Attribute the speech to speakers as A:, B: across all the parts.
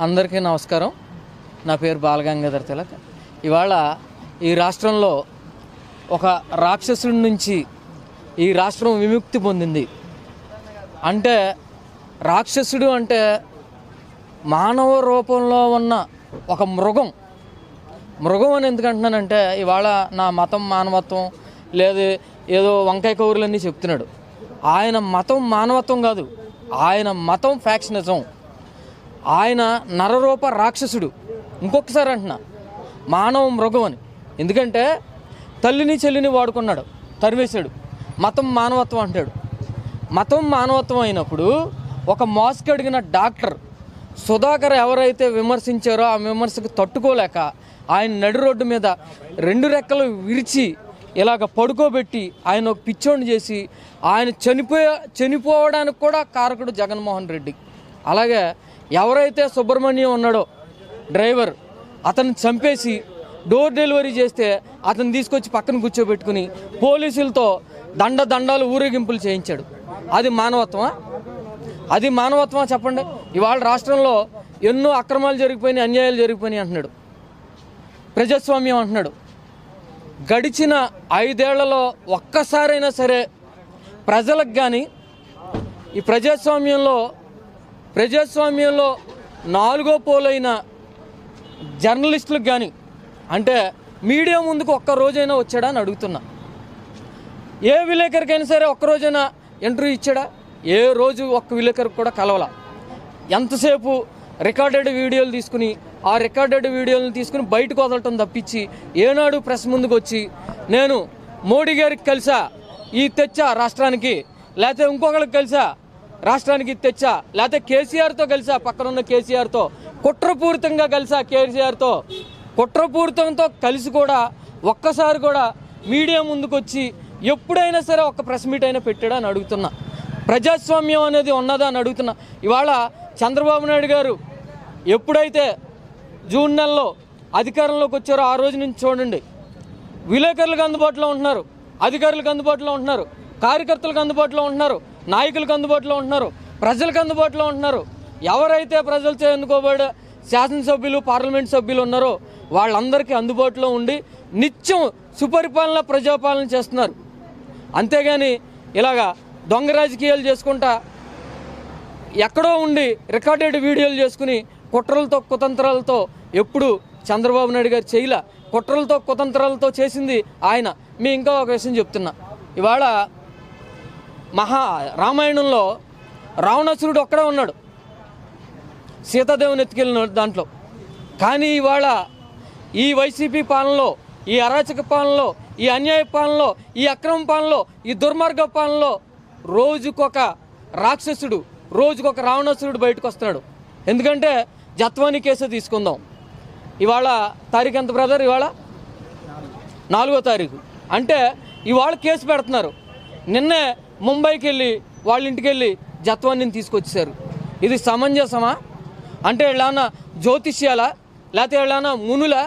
A: అందరికీ నమస్కారం. నా పేరు బాలగంగాధర్ తిలక్. ఇవాళ ఈ రాష్ట్రంలో ఒక రాక్షసుడి నుంచి ఈ రాష్ట్రం విముక్తి పొందింది. అంటే రాక్షసుడు అంటే మానవ రూపంలో ఉన్న ఒక మృగం అని ఎందుకంటున్నానంటే, ఇవాళ నా మతం మానవత్వం లేదు ఏదో వంకాయ కౌరులన్నీ చెప్తున్నాడు. ఆయన మతం మానవత్వం కాదు, ఆయన మతం ఫ్యాక్షనిజం. ఆయన నరరూప రాక్షసుడు. ఇంకొకసారి అంటున్నా, మానవ మృగం అని. ఎందుకంటే తల్లిని చెల్లిని వాడుకున్నాడు, తరివేశాడు. మతం మానవత్వం అంటాడు. మతం మానవత్వం అయినప్పుడు ఒక మోసకి అడిగిన డాక్టర్ సుధాకర్ ఎవరైతే విమర్శించారో ఆ విమర్శకు తట్టుకోలేక ఆయన నడి రోడ్డు మీద 2 రెక్కలు విరిచి ఇలాగ పడుకోబెట్టి ఆయన ఒక పిచ్చోడిని చేసి ఆయన చనిపోవడానికి కూడా కారకుడు జగన్మోహన్ రెడ్డి. అలాగే ఎవరైతే సుబ్రహ్మణ్యం ఉన్నాడో డ్రైవర్, అతన్ని చంపేసి డోర్ డెలివరీ చేస్తే అతను తీసుకొచ్చి పక్కన కూర్చోబెట్టుకుని పోలీసులతో దండాలు ఊరేగింపులు చేయించాడు. అది మానవత్వమా? అది మానవత్వమా చెప్పండి. ఇవాళ రాష్ట్రంలో ఎన్నో అక్రమాలు జరిగిపోయినాయి, అన్యాయాలు జరిగిపోయినాయి అంటున్నాడు. ప్రజాస్వామ్యం అంటున్నాడు. గడిచిన 5 ఏళ్లలో ఒక్కసారైనా సరే ప్రజలకు కానీ ఈ ప్రజాస్వామ్యంలో 4వ పోలైన జర్నలిస్టులకు కానీ, అంటే మీడియా ముందుకు ఒక్క రోజైనా వచ్చాడా అని అడుగుతున్నా. ఏ విలేకరికైనా సరే ఒక్కరోజైనా ఇంటర్వ్యూ ఇచ్చాడా? ఏ రోజు ఒక్క విలేకరికి కూడా కలవాల. ఎంతసేపు రికార్డెడ్ వీడియోలు తీసుకుని ఆ రికార్డెడ్ వీడియోలను తీసుకుని బయటకు వదలటం తప్పించి ఏనాడు ప్రెస్ ముందుకు వచ్చి నేను మోడీ గారికి కలిసా ఈ తెచ్చా రాష్ట్రానికి, లేకపోతే ఇంకొకరికి కలిసా రాష్ట్రానికి తెచ్చా, లేకపోతే కేసీఆర్తో కలిసా, పక్కనున్న కేసీఆర్తో కుట్రపూరితంగా కలిసా, కేసీఆర్తో కుట్రపూరితంతో కలిసి కూడా ఒక్కసారి కూడా మీడియా ముందుకు వచ్చి ఎప్పుడైనా సరే ఒక్క ప్రెస్ మీట్ అయినా పెట్టాడా అని అడుగుతున్నా. ప్రజాస్వామ్యం అనేది ఉన్నదా అని అడుగుతున్నా. ఇవాళ చంద్రబాబు నాయుడు గారు ఎప్పుడైతే జూన్ నెలలో అధికారంలోకి వచ్చారో ఆ రోజు నుంచి చూడండి, విలేకరులకు అందుబాటులో ఉంటున్నారు, అధికారులకు అందుబాటులో ఉంటున్నారు, కార్యకర్తలకు అందుబాటులో ఉంటున్నారు, నాయకులకు అందుబాటులో ఉంటున్నారు, ప్రజలకు అందుబాటులో ఉంటున్నారు. ఎవరైతే ప్రజలతో ఎన్నుకోబడే శాసనసభ్యులు, పార్లమెంట్ సభ్యులు ఉన్నారో వాళ్ళందరికీ అందుబాటులో ఉండి నిత్యం సుపరిపాలన, ప్రజాపాలన చేస్తున్నారు. అంతేగాని ఇలాగా దొంగ రాజకీయాలు చేసుకుంటా ఎక్కడో ఉండి రికార్డెడ్ వీడియోలు చేసుకుని కుట్రలతో కుతంత్రాలతో ఎప్పుడు చంద్రబాబు నాయుడు గారు చేయలే. కుట్రలతో కుతంత్రాలతో చేసింది ఆయన. మీ ఇంకా ఒక విషయం చెప్తున్నా. ఇవాళ రామాయణంలో రావణాసురుడు ఒక్కడే ఉన్నాడు, సీతాదేవిని ఎత్తుకెళ్ళిన దాంట్లో. కానీ ఇవాళ ఈ వైసీపీ పాలనలో, ఈ అరాచక పాలనలో, ఈ అన్యాయ పాలనలో, ఈ అక్రమ పాలనలో, ఈ దుర్మార్గ పాలనలో రోజుకొక రాక్షసుడు, రోజుకొక రావణాసురుడు బయటకు వస్తున్నాడు. ఎందుకంటే జత్వానీ కేసు తీసుకుందాం. ఇవాళ తారీఖు ఎంత బ్రదర్? ఇవాళ 4వ తారీఖు. అంటే ఇవాళ కేసు పెడుతున్నారు. నిన్నే ముంబైకి వెళ్ళి వాళ్ళ ఇంటికి వెళ్ళి జత్వానీని తీసుకొచ్చేసారు. ఇది సమంజసమా? అంటే వీళ్ళన్నా జ్యోతిష్యాలా, లేకపోతే వీళ్ళన్నా మునులా?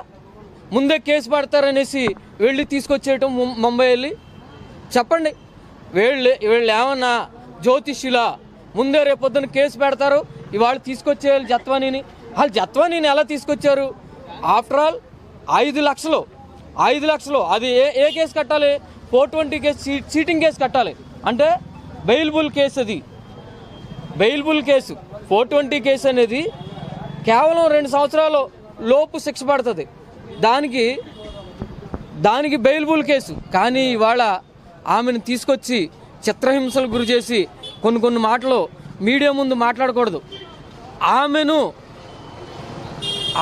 A: ముందే కేసు పెడతారనేసి వెళ్ళి తీసుకొచ్చేయటం ముంబై వెళ్ళి చెప్పండి. వీళ్ళు ఏమన్నా జ్యోతిష్యులా? ముందే రేపొద్దున కేసు పెడతారు, ఇవాళ తీసుకొచ్చేయాలి జత్వానీని. వాళ్ళు జత్వానీని ఎలా తీసుకొచ్చారు? ఆఫ్టర్ ఆల్ 5 లక్షలు అది ఏ కేసు కట్టాలి? 420 కేసు, చీటింగ్ కేసు కట్టాలి. అంటే బెయిలబుల్ కేసు. అది బెయిలబుల్ కేసు. 420 కేసు అనేది కేవలం 2 సంవత్సరాల లోపు శిక్ష పడుతుంది. దానికి బెయిలబుల్ కేసు. కానీ ఇవాళ ఆమెను తీసుకొచ్చి చిత్రహింసలు గురి చేసి కొన్ని మాటలు మీడియా ముందు మాట్లాడకూడదు.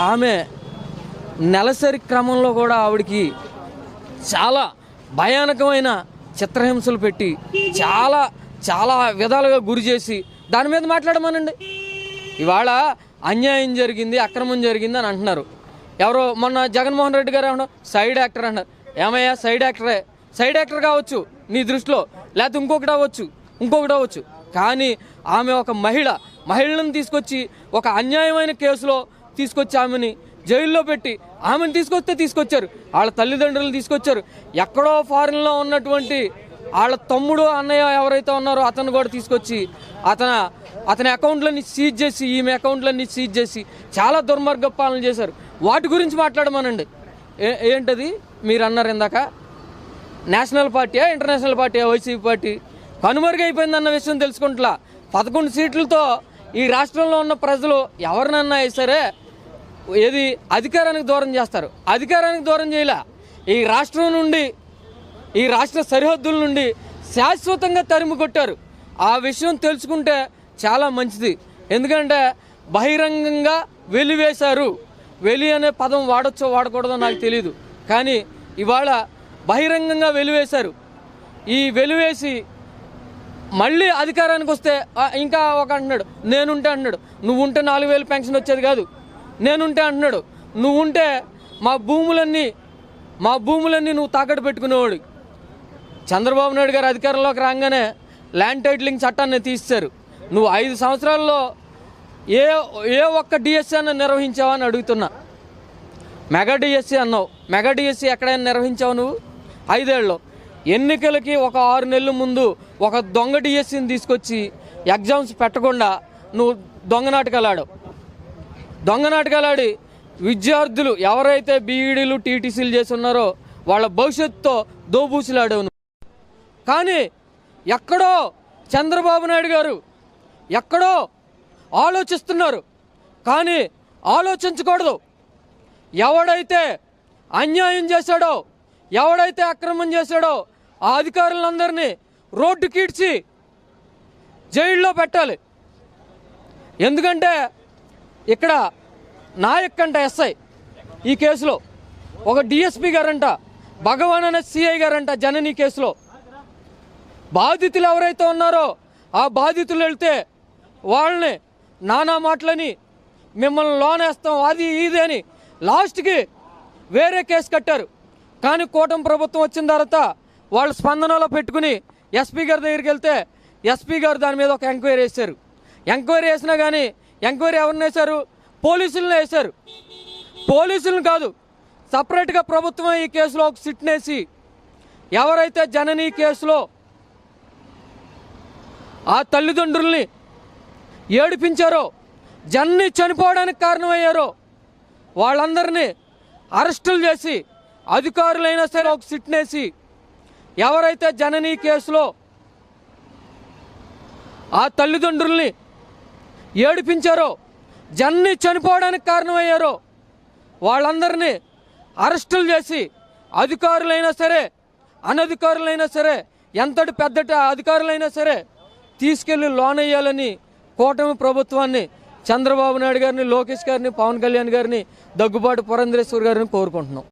A: ఆమె నెలసరి క్రమంలో కూడా ఆవిడికి చాలా భయానకమైన చిత్రహింసలు పెట్టి చాలా విధాలుగా గురి చేసి దాని మీద మాట్లాడమనండి. ఇవాళ అన్యాయం జరిగింది, అక్రమం జరిగింది అని అంటున్నారు. ఎవరో మొన్న జగన్మోహన్ రెడ్డి గారు ఏమన్నా సైడ్ యాక్టర్ అన్నారు. ఏమయ్యా, సైడ్ యాక్టర్ కావచ్చు నీ దృష్టిలో, లేకపోతే ఇంకొకటి అవ్వచ్చు. కానీ ఆమె ఒక మహిళను తీసుకొచ్చి ఒక అన్యాయమైన కేసులో తీసుకొచ్చి ఆమెని జైల్లో పెట్టి ఆమెను తీసుకొచ్చారు. వాళ్ళ తల్లిదండ్రులు తీసుకొచ్చారు. ఎక్కడో ఫారిన్లో ఉన్నటువంటి వాళ్ళ తమ్ముడు అన్నయ్య ఎవరైతే ఉన్నారో అతను కూడా తీసుకొచ్చి అతని అకౌంట్లన్నీ సీజ్ చేసి ఈమె అకౌంట్లన్నీ సీజ్ చేసి చాలా దుర్మార్గ పాలన చేశారు. వాటి గురించి మాట్లాడమనండి. ఏంటది మీరు అన్నారు ఇందాక, నేషనల్ పార్టీయా ఇంటర్నేషనల్ పార్టీయా వైసీపీ పార్టీ? కనుమరుగైపోయిందన్న విషయం తెలుసుకుంటా. 11 సీట్లతో ఈ రాష్ట్రంలో ఉన్న ప్రజలు ఎవరినన్నా సరే ఏది అధికారానికి దూరం చేస్తారు. అధికారానికి దూరం చేయలే, ఈ రాష్ట్రం నుండి ఈ రాష్ట్ర సరిహద్దుల నుండి శాశ్వతంగా తరిమి కొట్టారు. ఆ విషయం తెలుసుకుంటే చాలా మంచిది. ఎందుకంటే బహిరంగంగా వెలివేశారు. వెలి అనే పదం వాడచ్చో వాడకూడదో నాకు తెలియదు, కానీ ఇవాళ బహిరంగంగా వెలివేశారు. ఈ వెలివేసి మళ్ళీ అధికారానికి వస్తే ఇంకా ఒక అంటున్నాడు నేనుంటే అంటున్నాడు. నువ్వుంటే 4,000 పెన్షన్ వచ్చేది కాదు. నేనుంటే అంటున్నాడు నువ్వుంటే మా భూములన్నీ నువ్వు తాకట్టు పెట్టుకునేవాడు. చంద్రబాబు నాయుడు గారు అధికారంలోకి రాగానే ల్యాండ్ టైటిలింగ్ చట్టాన్ని తీశారు. నువ్వు 5 సంవత్సరాల్లో ఏ ఒక్క డిఎస్సీ అన్న నిర్వహించావా అని అడుగుతున్నా. మెగా డిఎస్సీ అన్నావు, మెగా డిఎస్సీ ఎక్కడైనా నిర్వహించావు నువ్వు? 5 ఏళ్ళలో ఎన్నికలకి ఒక 6 నెలల ముందు ఒక దొంగ డిఎస్సీని తీసుకొచ్చి ఎగ్జామ్స్ పెట్టకుండా నువ్వు దొంగ నాటకాలు ఆడి విద్యార్థులు ఎవరైతే బీఈడీలు టీటీసీలు చేసి ఉన్నారో వాళ్ళ భవిష్యత్తుతో దోబూసులాడావు. కానీ ఎక్కడో చంద్రబాబు నాయుడు గారు ఎక్కడో ఆలోచిస్తున్నారు, కానీ ఆలోచించకూడదు. ఎవడైతే అన్యాయం చేశాడో, ఎవడైతే అక్రమం చేశాడో ఆ అధికారులందరినీ రోడ్డుకి ఈడ్చి జైల్లో పెట్టాలి. ఎందుకంటే ఇక్కడ నాయక్ అంట ఎస్ఐ ఈ కేసులో, ఒక డిఎస్పీ గారంట, భగవాన్ అనే సిఐ గారంట జనని కేసులో. బాధితులు ఎవరైతే ఉన్నారో ఆ బాధితులు వెళ్తే వాళ్ళని నానా మాటలని మిమ్మల్ని లోనేస్తాం అది ఇది అని లాస్ట్కి వేరే కేసు కట్టారు. కానీ కూటమి ప్రభుత్వం వచ్చిన తర్వాత వాళ్ళు స్పందనలో పెట్టుకుని ఎస్పీ గారి దగ్గరికి వెళ్తే ఎస్పీ గారు దాని మీద ఒక ఎంక్వైరీ వేశారు. ఎంక్వైరీ వేసినా కానీ ఎంక్వైరీ ఎవరిని వేశారు? పోలీసులను వేశారు. పోలీసులను కాదు, సపరేట్గా ప్రభుత్వం ఈ కేసులో ఒక సిట్నేసి ఎవరైతే జనని కేసులో ఆ తల్లిదండ్రుల్ని ఏడిపించారో, జనని చనిపోవడానికి కారణమయ్యారో వాళ్ళందరినీ అరెస్టులు చేసి అధికారులైనా సరే ఒక సిట్నేసి ఎవరైతే జనని కేసులో ఆ తల్లిదండ్రుల్ని ఏడిపించారో, జనని చనిపోవడానికి కారణమయ్యారో వాళ్ళందరినీ అరెస్టులు చేసి అధికారులైనా సరే అనధికారులైనా సరే ఎంతటి పెద్దటి అధికారులైనా సరే తీసుకెళ్లి లోన్ వేయాలని కూటమి ప్రభుత్వాన్ని, చంద్రబాబు నాయుడు గారిని, లోకేష్ గారిని, పవన్ కళ్యాణ్ గారిని, దగ్గుబాటి పురంధరేశ్వర్ గారిని కోరుకుంటున్నాం.